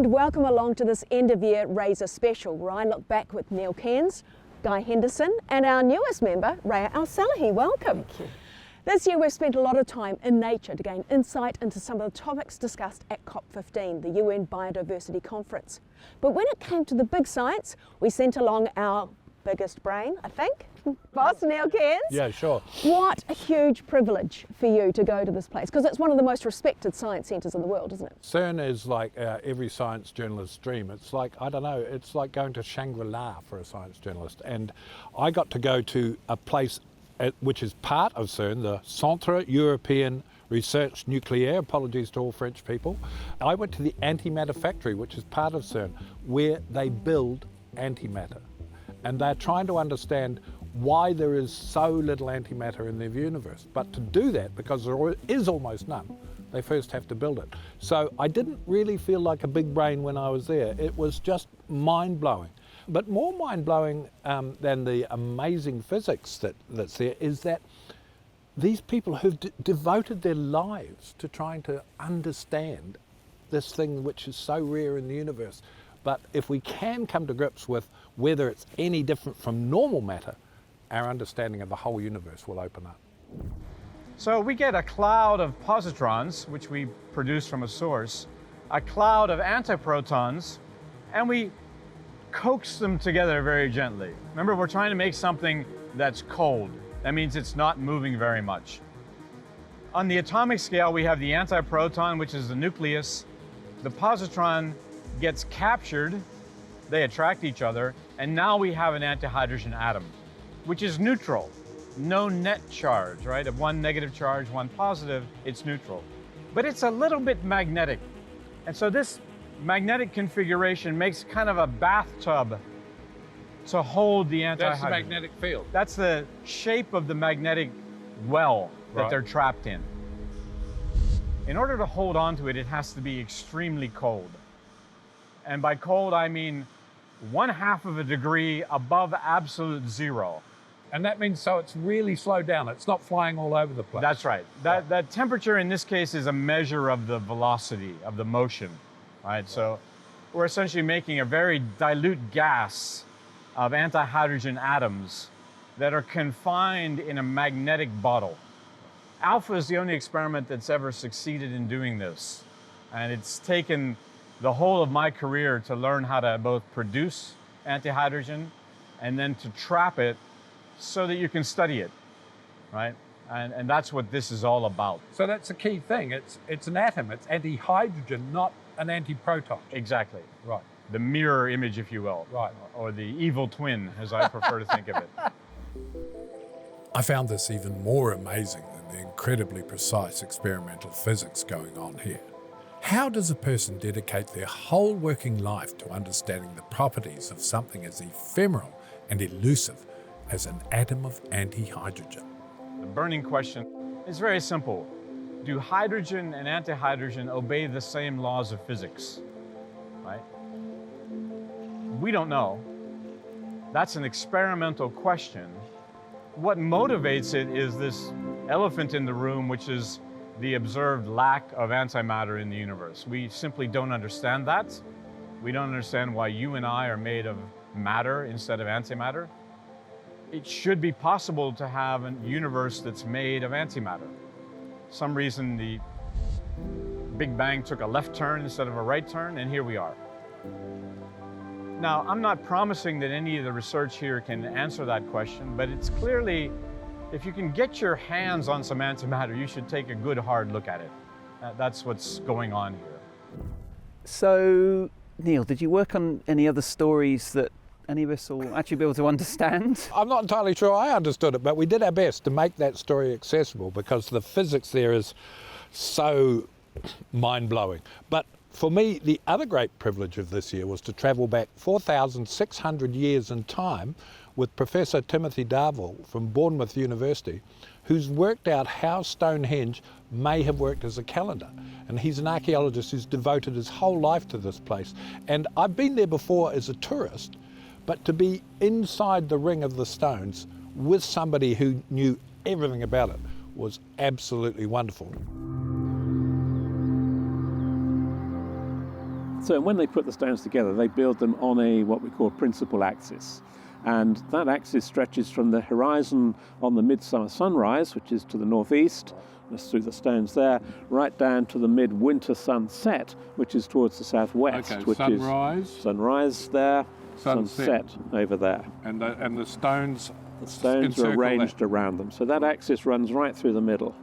And welcome along to this end of year Razor special, where I look back with Neil Cairns, Guy Henderson, and our newest member, Reya El-Salahi. Welcome. Thank you. This year we've spent a lot of time in nature to gain insight into some of the topics discussed at COP15, the UN Biodiversity Conference. But when it came to the big science, we sent along our biggest brain, I think, boss Neil Cairns. Yeah, sure. What a huge privilege for you to go to this place, because it's one of the most respected science centres in the world, isn't it? CERN is like every science journalist's dream. It's like, I don't know, it's like going to Shangri-La for a science journalist. And I got to go to a place which is part of CERN, the Centre European Research Nucléaire, apologies to all French people. I went to the antimatter factory, which is part of CERN, where they build antimatter. And they're trying to understand why there is so little antimatter in the universe. But to do that, because there is almost none, they first have to build it. So I didn't really feel like a big brain when I was there. It was just mind-blowing. But more mind-blowing than the amazing physics that's there is that these people who've devoted their lives to trying to understand this thing which is so rare in the universe. But if we can come to grips with whether it's any different from normal matter, our understanding of the whole universe will open up. So we get a cloud of positrons, which we produce from a source, a cloud of antiprotons, and we coax them together very gently. Remember, we're trying to make something that's cold. That means it's not moving very much. On the atomic scale, we have the antiproton, which is the nucleus. The positron gets captured, they attract each other, and now we have an antihydrogen atom, which is neutral. No net charge, right? Of one negative charge, one positive, it's neutral. But it's a little bit magnetic. And so this magnetic configuration makes kind of a bathtub to hold the antihydrogen. That's the magnetic field. That's the shape of the magnetic well that Right. they're trapped in. In order to hold on to it, it has to be extremely cold. And by cold, I mean 1/2 of a degree above absolute zero. And that means so it's really slowed down. It's not flying all over the place. That's right. That temperature in this case is a measure of the velocity, of the motion, right? So we're essentially making a very dilute gas of antihydrogen atoms that are confined in a magnetic bottle. Alpha is the only experiment that's ever succeeded in doing this. And it's taken the whole of my career to learn how to both produce antihydrogen and then to trap it so that you can study it, right? And that's what this is all about. So that's a key thing. It's an atom. It's antihydrogen, not an antiproton. Exactly. Right. The mirror image, if you will. Right. Or the evil twin, as I prefer to think of it. I found this even more amazing than the incredibly precise experimental physics going on here. How does a person dedicate their whole working life to understanding the properties of something as ephemeral and elusive as an atom of antihydrogen? The burning question is very simple. Do hydrogen and antihydrogen obey the same laws of physics, right? We don't know. That's an experimental question. What motivates it is this elephant in the room, which is the observed lack of antimatter in the universe. We simply don't understand that. We don't understand why you and I are made of matter instead of antimatter. It should be possible to have a universe that's made of antimatter. Some reason the Big Bang took a left turn instead of a right turn, and here we are. Now, I'm not promising that any of the research here can answer that question, but it's clearly, if you can get your hands on some antimatter, you should take a good hard look at it. That's what's going on here. So, Neil, did you work on any other stories that any of us will actually be able to understand? I'm not entirely sure I understood it, but we did our best to make that story accessible because the physics there is so mind-blowing. But for me, the other great privilege of this year was to travel back 4,600 years in time with Professor Timothy Darvall from Bournemouth University, who's worked out how Stonehenge may have worked as a calendar. And he's an archaeologist who's devoted his whole life to this place. And I've been there before as a tourist, but to be inside the ring of the stones with somebody who knew everything about it was absolutely wonderful. So when they put the stones together, they build them on a what we call principal axis. And that axis stretches from the horizon on the midsummer sunrise, which is to the northeast, that's through the stones there, right down to the midwinter sunset, which is towards the southwest. Okay, which sunrise. is sunrise there, sunset over there. And the stones. The stones are encircle arranged that. around them. So that axis runs right through the middle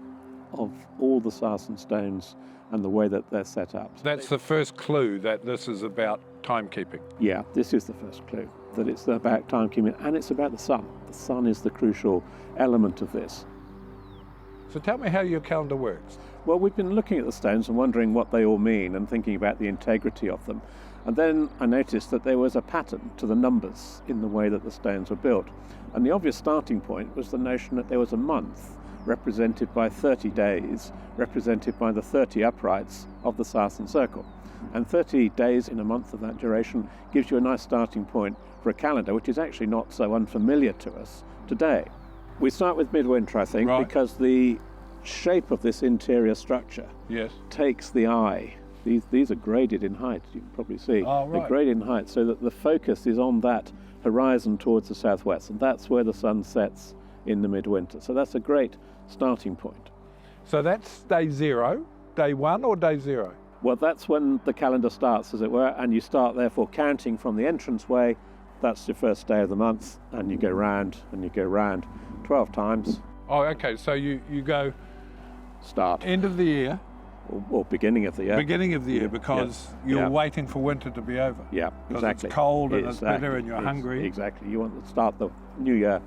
of all the sarsen stones and the way that they're set up. That's the first clue that this is about timekeeping. Yeah, this is the first clue, that it's about timekeeping and it's about the sun. The sun is the crucial element of this. So tell me how your calendar works. Well, we've been looking at the stones and wondering what they all mean and thinking about the integrity of them. And then I noticed that there was a pattern to the numbers in the way that the stones were built. And the obvious starting point was the notion that there was a month represented by 30 days, represented by the 30 uprights of the sarsen circle. And 30 days in a month of that duration gives you a nice starting point for a calendar, which is actually not so unfamiliar to us today. We start with midwinter, I think, Right. because the shape of this interior structure Yes. takes the eye. These are graded in height, you can probably see. Oh, right. They're graded in height so that the focus is on that horizon towards the southwest, and that's where the sun sets in the midwinter. So that's a great starting point. So that's day 0, day 1 or day 0? Well, that's when the calendar starts, as it were, and you start therefore counting from the entranceway. That's your first day of the month, and you go round and you go round 12 times. Oh, okay, so you go Start. end of the year, Or beginning of the year. beginning of the year, Yeah, because yeah, you're yeah. waiting for winter to be over. Yeah, Because exactly. it's cold and it's Exactly. bitter and you're hungry. Exactly. You want to start the new year,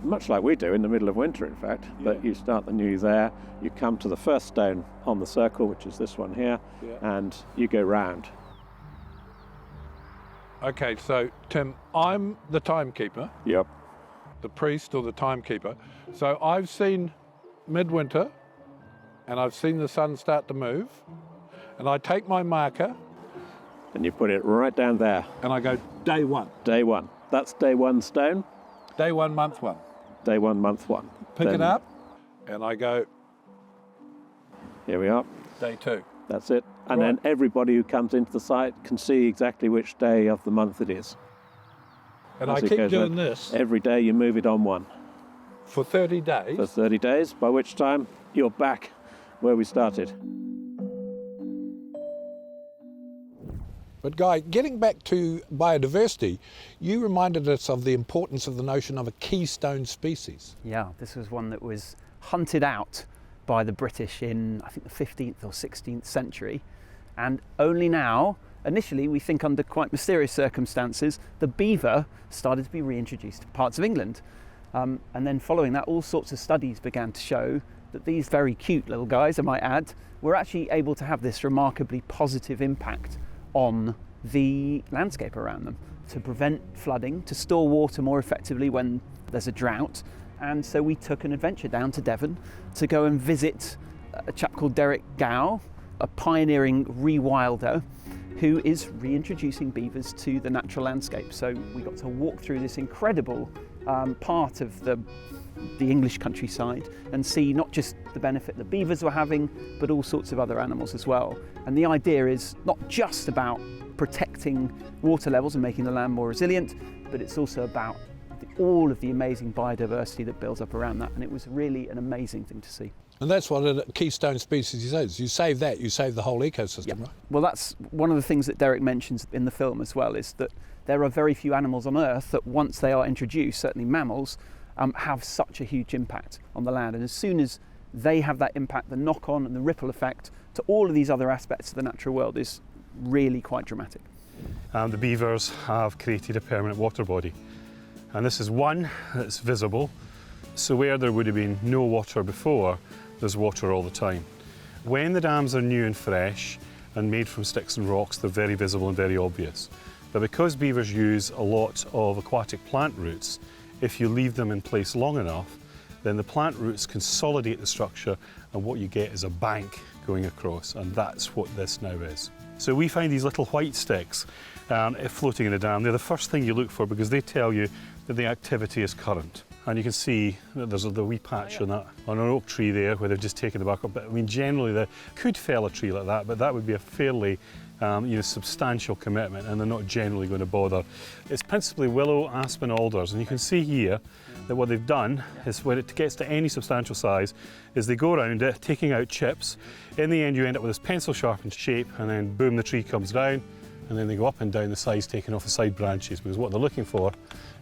much like we do in the middle of winter, in fact. But you start the new year there. You come to the first stone on the circle, which is this one here, and you go round. Okay, so Tim, I'm the timekeeper, Yep. the priest or the timekeeper. So I've seen midwinter and I've seen the sun start to move, and I take my marker And you put it right down there. and I go day 1. Day 1. That's day 1 stone. Day 1, month 1. Day 1, month 1. Pick Then it up and I go Here we are. day 2. That's it. And Right. then everybody who comes into the site can see exactly which day of the month it is. And As I it keep goes doing round. this Every day you move it on one for 30 days. for 30 days, by which time you're back where we started. But Guy, getting back to biodiversity, you reminded us of the importance of the notion of a keystone species. Yeah, this was one that was hunted out by the British in, I think, the 15th or 16th century. And only now, initially, we think under quite mysterious circumstances, the beaver started to be reintroduced to parts of England. And then following that, all sorts of studies began to show that these very cute little guys, I might add, were actually able to have this remarkably positive impact on the landscape around them, to prevent flooding, to store water more effectively when there's a drought. And so we took an adventure down to Devon to go and visit a chap called Derek Gow, a pioneering rewilder who is reintroducing beavers to the natural landscape. So we got to walk through this incredible part of the English countryside and see not just the benefit the beavers were having, but all sorts of other animals as well. And the idea is not just about protecting water levels and making the land more resilient, but it's also about all of the amazing biodiversity that builds up around that. And it was really an amazing thing to see. And that's what a keystone species is. You save that, you save the whole ecosystem, right? Well, that's one of the things that Derek mentions in the film as well, is that there are very few animals on Earth that once they are introduced, certainly mammals, have such a huge impact on the land. And as soon as they have that impact, the knock-on and the ripple effect to all of these other aspects of the natural world is really quite dramatic. The beavers have created a permanent water body. And this is one that's visible. So where there would have been no water before, there's water all the time. When the dams are new and fresh and made from sticks and rocks, they're very visible and very obvious. But because beavers use a lot of aquatic plant roots, if you leave them in place long enough, then the plant roots consolidate the structure and what you get is a bank going across, and that's what this now is. So we find these little white sticks floating in the dam. They're the first thing you look for because they tell you that the activity is current. And you can see that there's the wee patch on an oak tree there where they've just taken the bark up. But I mean, generally they could fell a tree like that, but that would be a fairly substantial commitment, and they're not generally going to bother. It's principally willow, aspen, alders, and you can see here that what they've done is when it gets to any substantial size is they go around it, taking out chips. In the end you end up with this pencil sharpened shape, and then boom, the tree comes down, and then they go up and down the sides, taking off the side branches, because what they're looking for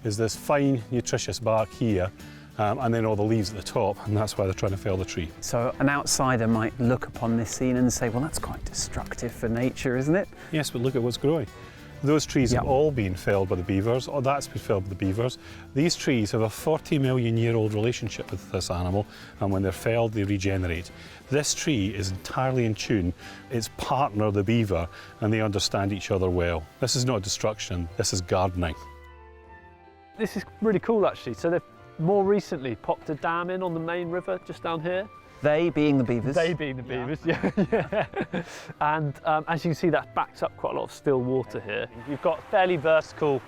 is this fine, nutritious bark here, and then all the leaves at the top, and that's why they're trying to fell the tree. So an outsider might look upon this scene and say, well, that's quite destructive for nature, isn't it? Yes, but look at what's growing. Those trees have all been felled by the beavers, or that's been felled by the beavers. These trees have a 40 million year old relationship with this animal, and when they're felled, they regenerate. This tree is entirely in tune. Its partner, the beaver, and they understand each other well. This is not destruction, this is gardening. This is really cool, actually. So they've more recently popped a dam in on the main river just down here. They being the beavers. They being the beavers, yeah. And as you can see, that backs up quite a lot of still water here. You've got fairly vertical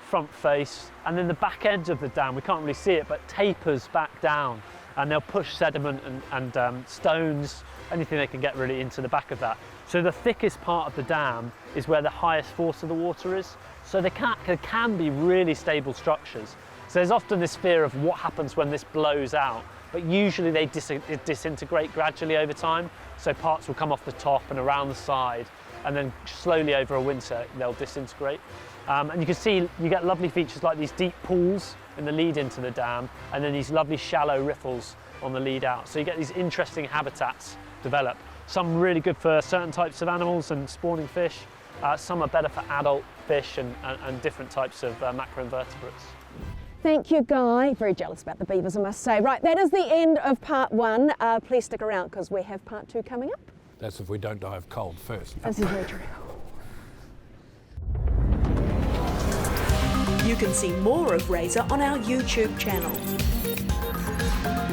front face, and then the back edge of the dam, we can't really see it, but tapers back down, and they'll push sediment and stones, anything they can get really into the back of that. So the thickest part of the dam is where the highest force of the water is. So they can be really stable structures. So there's often this fear of what happens when this blows out, but usually they disintegrate gradually over time. So parts will come off the top and around the side, and then slowly over a winter they'll disintegrate. And you can see you get lovely features like these deep pools in the lead into the dam, and then these lovely shallow riffles on the lead out. So you get these interesting habitats develop. Some really good for certain types of animals and spawning fish. Some are better for adult fish and different types of macroinvertebrates. Thank you, Guy. Very jealous about the beavers, I must say. Right, that is the end of part one. Please stick around because we have part two coming up. That's if we don't die of cold first. This is very true. You can see more of Razor on our YouTube channel.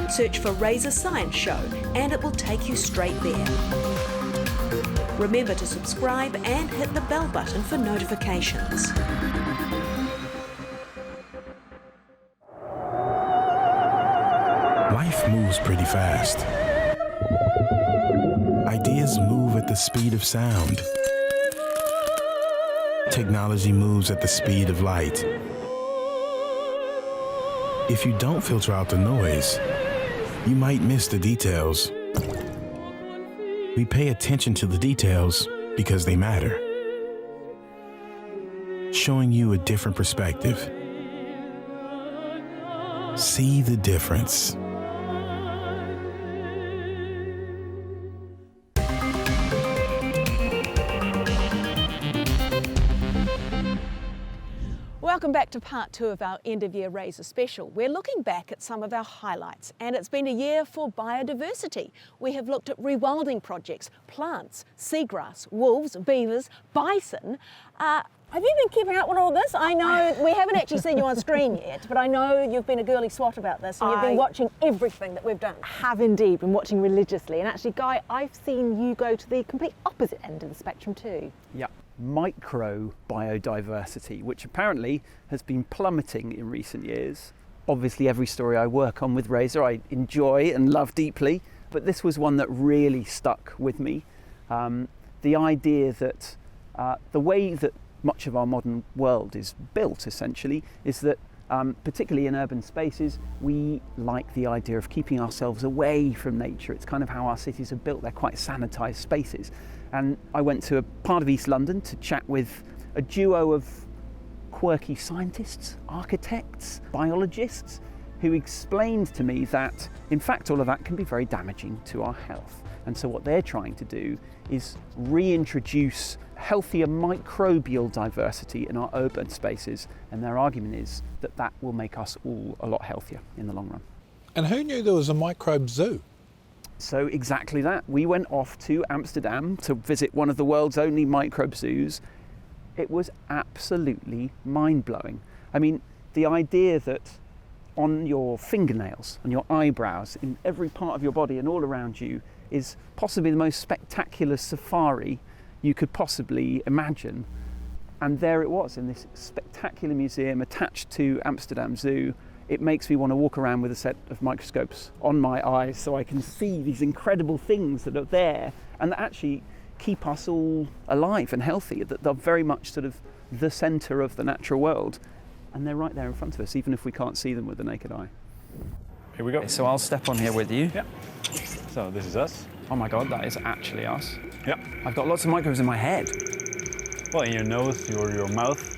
Search for Razor Science Show and it will take you straight there. Remember to subscribe and hit the bell button for notifications. Life moves pretty fast. Ideas move at the speed of sound. Technology moves at the speed of light. If you don't filter out the noise, you might miss the details. We pay attention to the details because they matter, showing you a different perspective. See the difference. Welcome back to part two of our end of year Razor special. We're looking back at some of our highlights, and it's been a year for biodiversity. We have looked at rewilding projects, plants, seagrass, wolves, beavers, bison. Have you been keeping up with all this? I know we haven't actually seen you on screen yet, but I know you've been a girly swat about this, and you've been watching everything that we've done. Have indeed been watching religiously, and actually, Guy, I've seen you go to the complete opposite end of the spectrum too. Yeah. Micro biodiversity, which apparently has been plummeting in recent years. Obviously, every story I work on with Razor I enjoy and love deeply, but this was one that really stuck with me. The idea that the way that much of our modern world is built, essentially, is that particularly in urban spaces, we like the idea of keeping ourselves away from nature. It's kind of how our cities are built. They're quite sanitised spaces. And I went to a part of East London to chat with a duo of quirky scientists, architects, biologists, who explained to me that, in fact, all of that can be very damaging to our health. And so what they're trying to do is reintroduce healthier microbial diversity in our urban spaces. And their argument is that that will make us all a lot healthier in the long run. And who knew there was a microbe zoo? So exactly that. We went off to Amsterdam to visit one of the world's only microbe zoos. It was absolutely mind-blowing. I mean, the idea that on your fingernails, on your eyebrows, in every part of your body and all around you is possibly the most spectacular safari you could possibly imagine. And there it was in this spectacular museum attached to Amsterdam Zoo. it makes me want to walk around with a set of microscopes on my eyes so I can see these incredible things that are there and that actually keep us all alive and healthy, that they're very much sort of the centre of the natural world. And they're right there in front of us, even if we can't see them with the naked eye. Here we go. Okay, so I'll step on here with you. Yeah. So this is us. Oh my God, that is actually us. Yeah. I've got lots of microbes in my head. Well, in your nose, your mouth.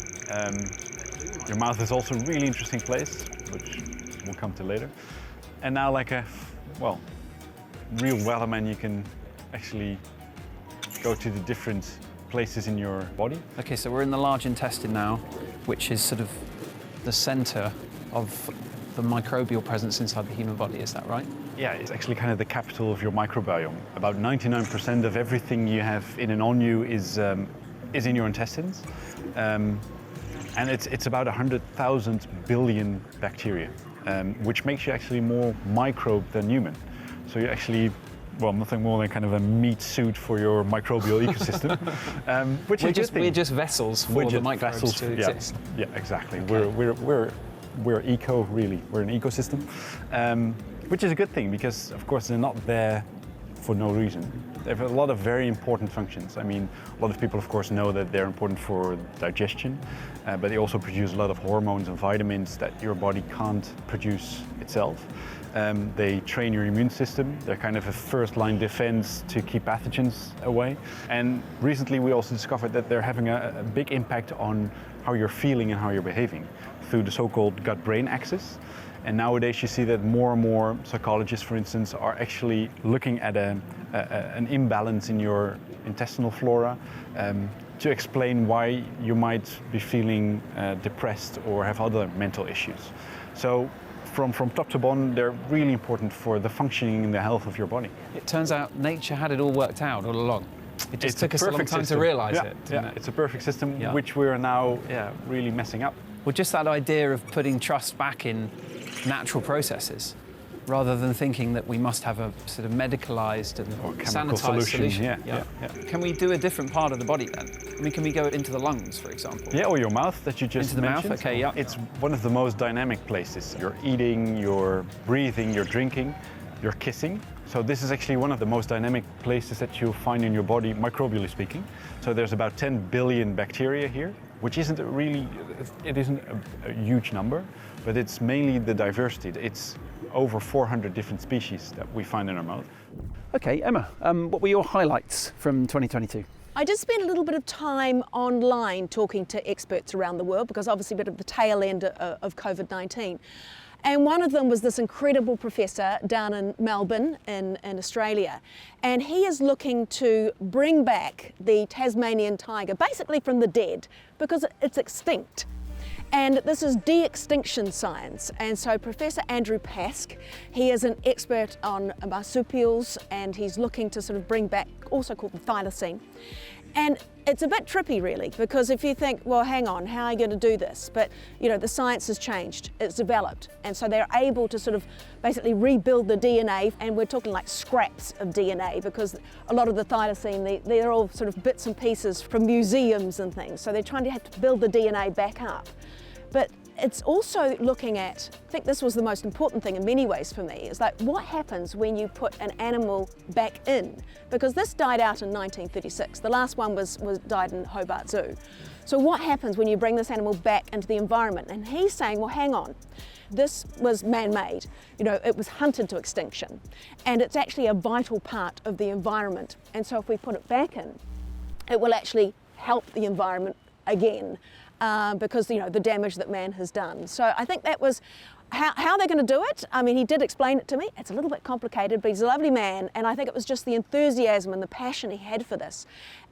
Your mouth is also a really interesting place, which we'll come to later. And now, like a, well, real weatherman, you can actually go to the different places in your body. Okay, so we're in the large intestine now, which is sort of the centre of the microbial presence inside the human body, is that right? Yeah, it's actually kind of the capital of your microbiome. About 99% of everything you have in and on you is in your intestines. And it's about 100,000 billion bacteria, which makes you actually more microbe than human. So you're actually, well, nothing more than kind of a meat suit for your microbial ecosystem, which is a good thing. We're just vessels for the microbes to exist. Yeah, exactly. Okay. We're eco, really. We're an ecosystem, which is a good thing because, of course, they're not there for no reason. They have a lot of very important functions. I mean, a lot of people, of course, know that they're important for digestion, but they also produce a lot of hormones and vitamins that your body can't produce itself. They train your immune system. They're kind of a first-line defense to keep pathogens away. And recently, we also discovered that they're having a big impact on how you're feeling and how you're behaving through the so-called gut-brain axis. And nowadays you see that more and more psychologists, for instance, are actually looking at an imbalance in your intestinal flora to explain why you might be feeling depressed or have other mental issues. So from top to bottom, they're really important for the functioning and the health of your body. It turns out nature had it all worked out all along. It just took us a long time to realise it. Yeah, it's a perfect system, which we're now really messing up. Well, just that idea of putting trust back in natural processes, rather than thinking that we must have a sort of medicalised and sanitised solution. Yeah. Can we do a different part of the body then? I mean, can we go into the lungs, for example? Yeah, or your mouth that you just mentioned. Into the mouth, okay, yeah. It's one of the most dynamic places. You're eating, you're breathing, you're drinking, you're kissing. So this is actually one of the most dynamic places that you'll find in your body, microbially speaking. So there's about 10 billion bacteria here, which isn't a huge number, but it's mainly the diversity. It's over 400 different species that we find in our mouth. Okay, Emma, what were your highlights from 2022? I just spent a little bit of time online talking to experts around the world because obviously a bit of the tail end of COVID-19. And one of them was this incredible professor down in Melbourne in Australia. And he is looking to bring back the Tasmanian tiger, basically from the dead, because it's extinct. And this is de-extinction science. And so Professor Andrew Pask, he is an expert on marsupials and he's looking to sort of bring back, also called the thylacine. And it's a bit trippy really, because if you think, well, hang on, how are you going to do this? But you know, the science has changed, it's developed. And so they're able to sort of basically rebuild the DNA, and we're talking like scraps of DNA, because a lot of the thylacine, they're all sort of bits and pieces from museums and things. So they're trying to have to build the DNA back up. But it's also looking at, I think this was the most important thing in many ways for me, is like what happens when you put an animal back in? Because this died out in 1936. The last one was died in Hobart Zoo. So what happens when you bring this animal back into the environment? And he's saying, well, hang on, this was man-made. You know, it was hunted to extinction. And it's actually a vital part of the environment. And so if we put it back in, it will actually help the environment again. Because, you know, the damage that man has done. So I think that was how they're going to do it. I mean, he did explain it to me. It's a little bit complicated, but he's a lovely man. And I think it was just the enthusiasm and the passion he had for this.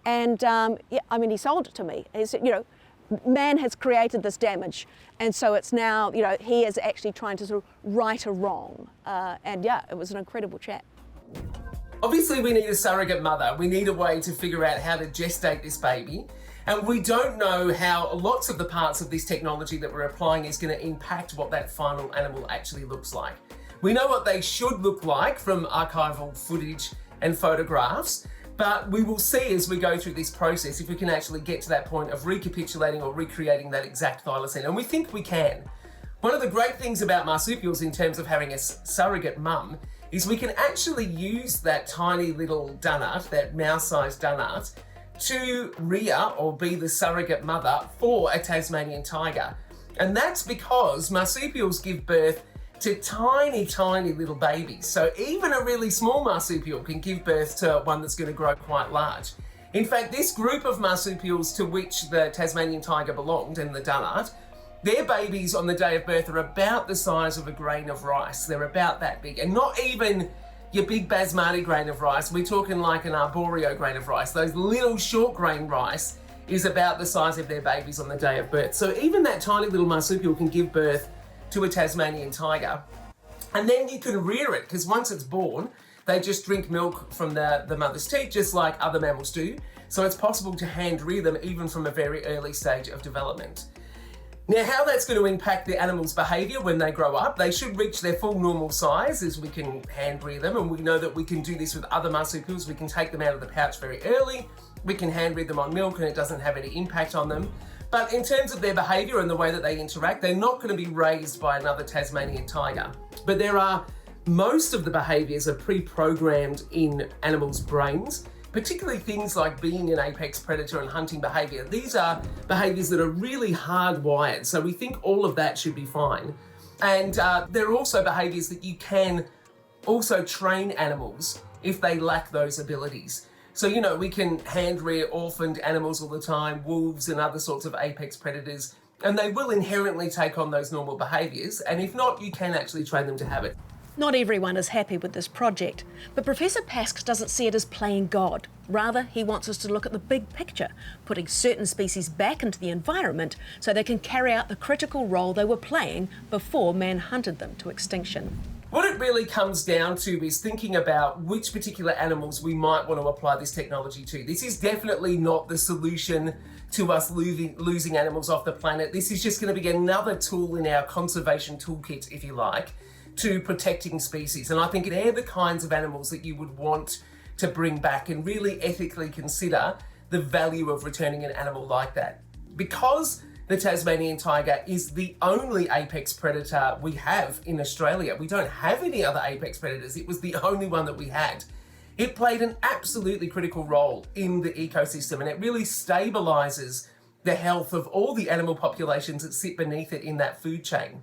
And yeah, I mean, he sold it to me. He said, you know, man has created this damage. And so it's now, you know, he is actually trying to sort of right a wrong. And yeah, it was an incredible chat. Obviously, we need a surrogate mother. We need a way to figure out how to gestate this baby. And we don't know how lots of the parts of this technology that we're applying is going to impact what that final animal actually looks like. We know what they should look like from archival footage and photographs, but we will see as we go through this process if we can actually get to that point of recapitulating or recreating that exact thylacine. And we think we can. One of the great things about marsupials in terms of having a surrogate mum is we can actually use that tiny little dunnart, that mouse-sized dunnart, to rear or be the surrogate mother for a Tasmanian tiger. And that's because marsupials give birth to tiny, tiny little babies. So even a really small marsupial can give birth to one that's going to grow quite large. In fact, this group of marsupials to which the Tasmanian tiger belonged and the dunnart, their babies on the day of birth are about the size of a grain of rice. They're about that big, and not even your big basmati grain of rice. We're talking like an arborio grain of rice. Those little short grain rice is about the size of their babies on the day of birth. So even that tiny little marsupial can give birth to a Tasmanian tiger. And then you can rear it, because once it's born, they just drink milk from the mother's teat, just like other mammals do. So it's possible to hand rear them even from a very early stage of development. Now, how that's going to impact the animal's behaviour when they grow up, they should reach their full normal size as we can hand rear them, and we know that we can do this with other marsupials. We can take them out of the pouch very early, we can hand rear them on milk and it doesn't have any impact on them. But in terms of their behaviour and the way that they interact, they're not going to be raised by another Tasmanian tiger. But most of the behaviours are pre-programmed in animals' brains, particularly things like being an apex predator and hunting behaviour. These are behaviours that are really hardwired, so we think all of that should be fine. And there are also behaviours that you can also train animals if they lack those abilities. So, we can hand rear orphaned animals all the time, wolves and other sorts of apex predators, and they will inherently take on those normal behaviours, and if not, you can actually train them to have it. Not everyone is happy with this project, but Professor Pask doesn't see it as playing God. Rather, he wants us to look at the big picture, putting certain species back into the environment so they can carry out the critical role they were playing before man hunted them to extinction. What it really comes down to is thinking about which particular animals we might want to apply this technology to. This is definitely not the solution to us losing animals off the planet. This is just going to be another tool in our conservation toolkit, if you like, to protecting species. And I think they're the kinds of animals that you would want to bring back and really ethically consider the value of returning an animal like that. Because the Tasmanian tiger is the only apex predator we have in Australia. We don't have any other apex predators. It was the only one that we had. It played an absolutely critical role in the ecosystem, and it really stabilises the health of all the animal populations that sit beneath it in that food chain.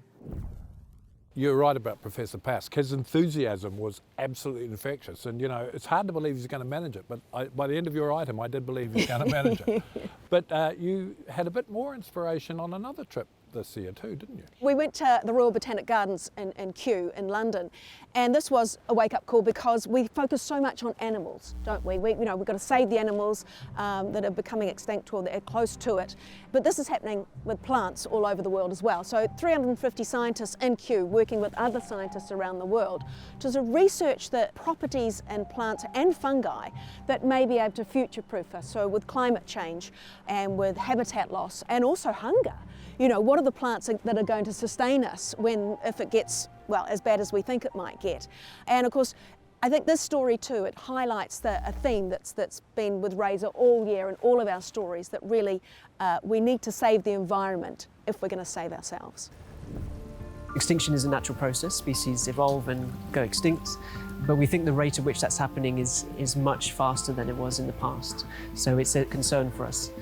You're right about Professor Pask. His enthusiasm was absolutely infectious, and it's hard to believe he's going to manage it, but by the end of your item I did believe he's going to manage it. But you had a bit more inspiration on another trip this year too, didn't you? We went to the Royal Botanic Gardens in Kew in London, and this was a wake-up call because we focus so much on animals, don't we? We've got to save the animals that are becoming extinct or that are close to it. But this is happening with plants all over the world as well. So 350 scientists in Kew working with other scientists around the world to sort of research the properties in plants and fungi that may be able to future-proof us. So with climate change and with habitat loss and also hunger. What are the plants that are going to sustain us if it gets, as bad as we think it might get? And of course, I think this story too, it highlights a theme that's been with Razor all year in all of our stories, that really we need to save the environment if we're going to save ourselves. Extinction is a natural process. Species evolve and go extinct, but we think the rate at which that's happening is much faster than it was in the past. So it's a concern for us.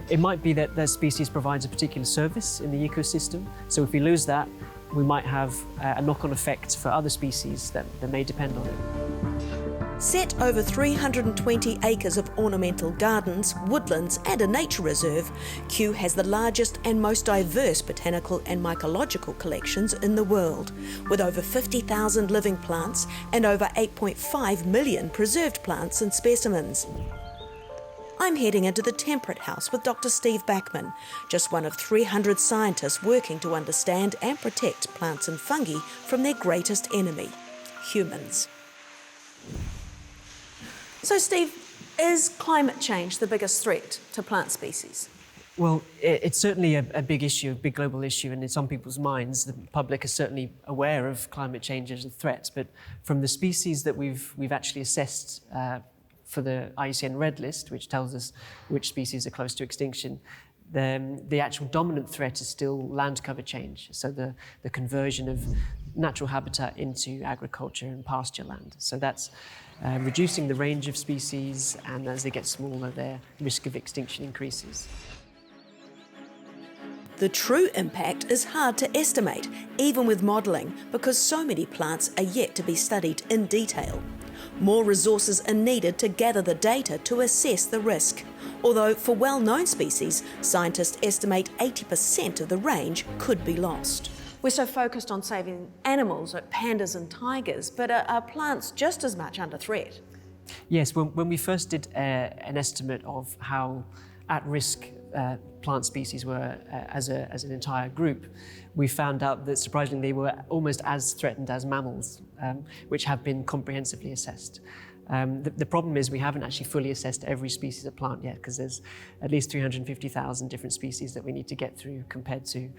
It might be that the species provides a particular service in the ecosystem. So if we lose that, we might have a knock-on effect for other species that may depend on it. Set over 320 acres of ornamental gardens, woodlands and a nature reserve, Kew has the largest and most diverse botanical and mycological collections in the world, with over 50,000 living plants and over 8.5 million preserved plants and specimens. I'm heading into the Temperate House with Dr. Steve Bachman, just one of 300 scientists working to understand and protect plants and fungi from their greatest enemy, humans. So Steve, is climate change the biggest threat to plant species? Well, it's certainly a big issue, a big global issue, and in some people's minds, the public is certainly aware of climate change as a threat. But from the species that we've actually assessed for the IUCN Red List, which tells us which species are close to extinction, The actual dominant threat is still land cover change, so the conversion of natural habitat into agriculture and pasture land. So that's reducing the range of species, and as they get smaller, their risk of extinction increases. The true impact is hard to estimate, even with modelling, because so many plants are yet to be studied in detail. More resources are needed to gather the data to assess the risk. Although for well-known species, scientists estimate 80% of the range could be lost. We're so focused on saving animals like pandas and tigers, but are plants just as much under threat? Yes, when we first did an estimate of how at risk plant species were as an entire group, we found out that surprisingly they were almost as threatened as mammals, which have been comprehensively assessed. The problem is we haven't actually fully assessed every species of plant yet, because there's at least 350,000 different species that we need to get through compared to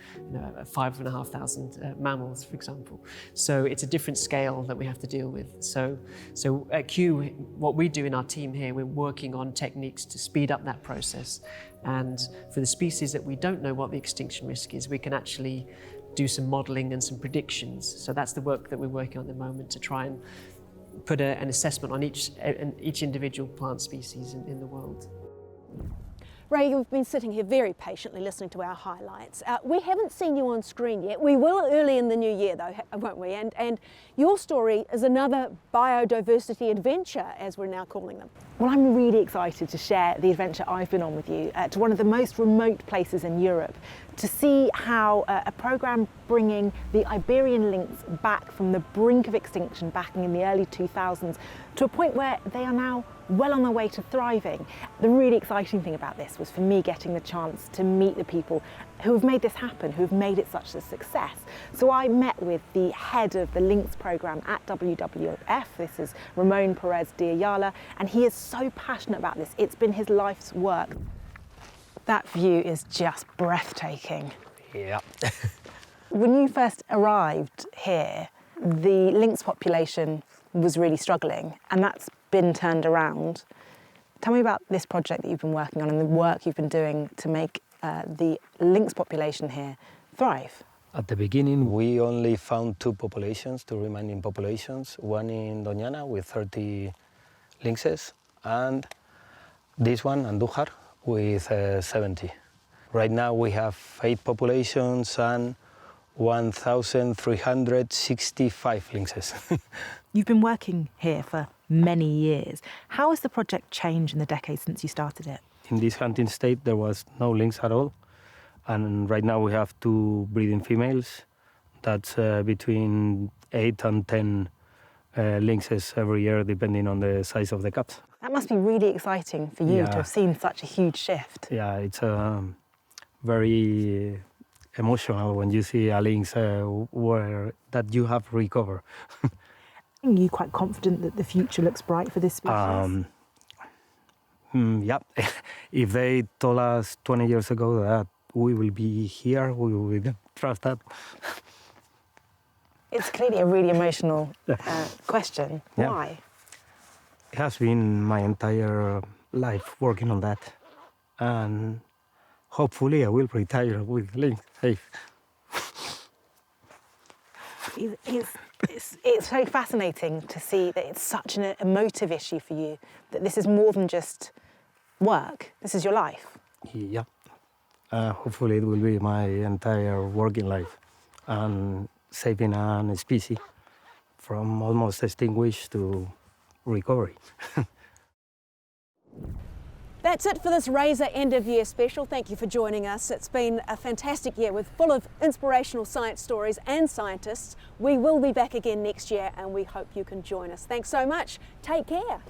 5,500 mammals, for example. So it's a different scale that we have to deal with. So at Kew, what we do in our team here, we're working on techniques to speed up that process. And for the species that we don't know what the extinction risk is, we can actually do some modelling and some predictions. So that's the work that we're working on at the moment, to try and put an assessment on each individual plant species in the world. Ray, you've been sitting here very patiently listening to our highlights. We haven't seen you on screen yet. We will early in the new year though, won't we? And your story is another biodiversity adventure, as we're now calling them. Well, I'm really excited to share the adventure I've been on with you to one of the most remote places in Europe, to see how a programme bringing the Iberian lynx back from the brink of extinction back in the early 2000s to a point where they are now well on their way to thriving. The really exciting thing about this was for me getting the chance to meet the people who have made this happen, who have made it such a success. So I met with the head of the lynx programme at WWF. This is Ramon Perez de Ayala, and he is so passionate about this. It's been his life's work. That view is just breathtaking. Yeah. When you first arrived here, the lynx population was really struggling, and that's been turned around. Tell me about this project that you've been working on and the work you've been doing to make the lynx population here thrive. At the beginning, we only found two remaining populations, one in Doñana with 30 lynxes, and this one, Andújar, with 70. Right now we have 8 populations and 1,365 lynxes. You've been working here for many years. How has the project changed in the decades since you started it? In this hunting state there was no lynx at all, and right now we have 2 breeding females. That's between 8 and 10 lynxes every year, depending on the size of the cubs. That must be really exciting for you to have seen such a huge shift. Yeah, it's very emotional when you see a lynx that you have recovered. Are you quite confident that the future looks bright for this species? Yeah, if they told us 20 years ago that we will be here, we will trust that. It's clearly a really emotional question. Yeah. Why? It has been my entire life working on that, and hopefully I will retire with lynx safe. It's very fascinating to see that it's such an emotive issue for you, that this is more than just work, this is your life. Yeah, hopefully it will be my entire working life, and saving a species from almost extinguished to recovery. That's it for this Razor End of Year special. Thank you for joining us. It's been a fantastic year full of inspirational science stories and scientists. We will be back again next year and we hope you can join us. Thanks so much. Take care.